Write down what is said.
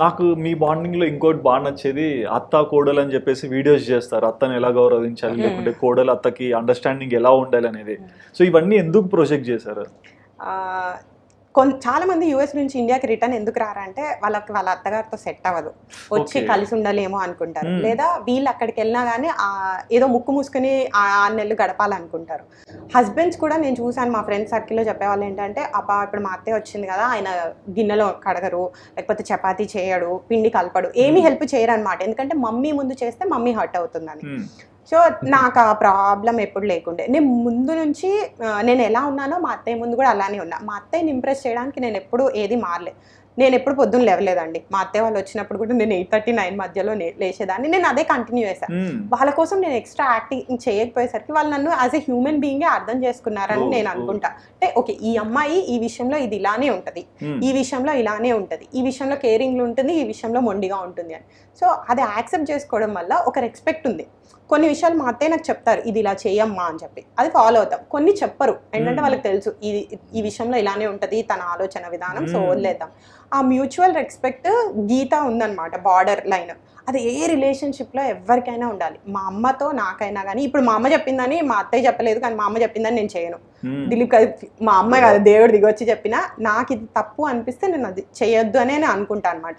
నాకు మీ బాండింగ్ లో ఇంకోటి బాగా నచ్చేది అత్త కోడలు అని చెప్పేసి వీడియోస్ చేస్తారు. అత్తని ఎలా గౌరవించాలి, లేకుంటే కోడలు అత్తకి అండర్స్టాండింగ్ ఎలా ఉండాలి అనేది. సో ఇవన్నీ ఎందుకు ప్రొజెక్ట్ చేశారు? చాలా మంది యూఎస్ నుంచి ఇండియాకి రిటర్న్ ఎందుకు రారంటే వాళ్ళకి వాళ్ళ అత్తగారితో సెట్ అవ్వదు, వచ్చి కలిసి ఉండలేమో అనుకుంటారు. లేదా వీళ్ళు అక్కడికి వెళ్ళినా కానీ ఏదో ముక్కు మూసుకుని 6 నెలలు గడపాలనుకుంటారు. హస్బెండ్స్ కూడా నేను చూసాను, మా ఫ్రెండ్స్ సర్కిల్లో చెప్పేవాళ్ళు ఏంటంటే, అబ్బా ఇప్పుడు మా అత్తయ్య వచ్చింది కదా, ఆయన గిన్నెలో కడగరు, లేకపోతే చపాతీ చేయడు, పిండి కలపడు, ఏమీ హెల్ప్ చేయరు అనమాట. ఎందుకంటే మమ్మీ ముందు చేస్తే మమ్మీ హర్ట్ అవుతుందని. సో నాకు ఆ ప్రాబ్లం ఎప్పుడు లేకుండే. నేను ముందు నుంచి నేను ఎలా ఉన్నానో మా అత్తయ్య ముందు కూడా అలానే ఉన్నా. మా అత్తయ్యని ఇంప్రెస్ చేయడానికి నేను ఎప్పుడు ఏది మారలేదు. నేను ఎప్పుడు పొద్దున్న లేవలేదండి. మా అత్తయ్య వాళ్ళు వచ్చినప్పుడు కూడా నేను 8:30, 9 మధ్యలో లేచేదాన్ని. నేను అదే కంటిన్యూ చేశాను. వాళ్ళ కోసం నేను ఎక్స్ట్రా యాక్టింగ్ చేయకపోయేసరికి వాళ్ళు నన్ను యాజ్ ఎ హ్యూమన్ బీయింగే అర్థం చేసుకున్నారని నేను అనుకుంటా. అంటే ఓకే, ఈ అమ్మాయి ఈ విషయంలో ఇది ఇలానే ఉంటుంది, ఈ విషయంలో ఇలానే ఉంటుంది, ఈ విషయంలో కేరింగ్ ఉంటుంది, ఈ విషయంలో మొండిగా ఉంటుంది అని. సో అది యాక్సెప్ట్ చేసుకోవడం వల్ల ఒక రెస్పెక్ట్ ఉంది. కొన్ని విషయాలు మా అత్తయ్య నాకు చెప్తారు, ఇది ఇలా చేయమ్మా అని చెప్పి, అది ఫాలో అవుతాం. కొన్ని చెప్పరు, ఏంటంటే వాళ్ళకి తెలుసు ఈ విషయంలో ఇలానే ఉంటుంది తన ఆలోచన విధానం, సో వదిలేద్దాం. ఆ మ్యూచువల్ రెస్పెక్ట్ గీత ఉందన్నమాట, బార్డర్ లైన్. అది ఏ రిలేషన్షిప్లో ఎవరికైనా ఉండాలి. మా అమ్మతో నాకైనా కానీ, ఇప్పుడు మా అమ్మ చెప్పిందని మా అత్తయ్య చెప్పలేదు, కానీ మా అమ్మ చెప్పిందని నేను చేయను. దిలీప్ మా అమ్మ కాదు, దేవుడు దిగొచ్చి చెప్పినా నాకు ఇది తప్పు అనిపిస్తే నేను అది చేయొద్దు అనే అనుకుంటాను అనమాట.